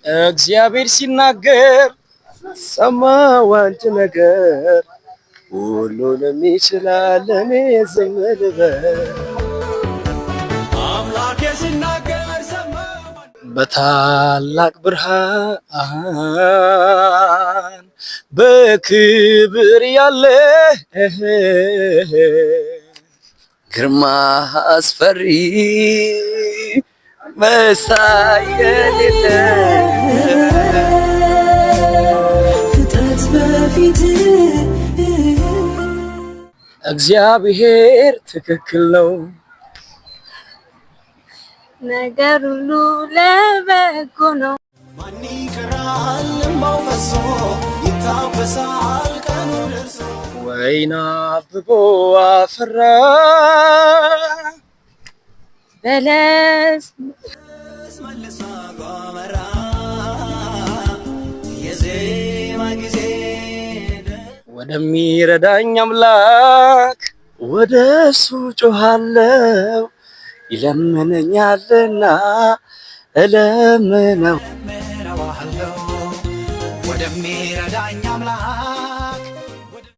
እግዚአብሔር ሲናገር ሰማሁ አንድ ነገር ሁሉንም ይችላል እኔ ዝም ልበል አምላኬ ሲናገር ሰማሁ በታላቅ ብርሃን በክብር ያለ ግርማ አስፈሪ መሳይ የሌለ ፍጥረት በፊት እግዚአብሔር ትክክል ነው ነገር ሁሉ ለበጎ ነው ማን ይቀራል እምባው ፈሶ ይታበሳል ቀኑ ደርሶ ወይን አብቦ አፈራ በለስ መልሳ ጎመራ የዜማ ጊዜ ወደሚረዳኝ አምላክ ወደሱ ጮሃለው ይለምነኛልና እለምነው ወደሚረዳኝ አምላክ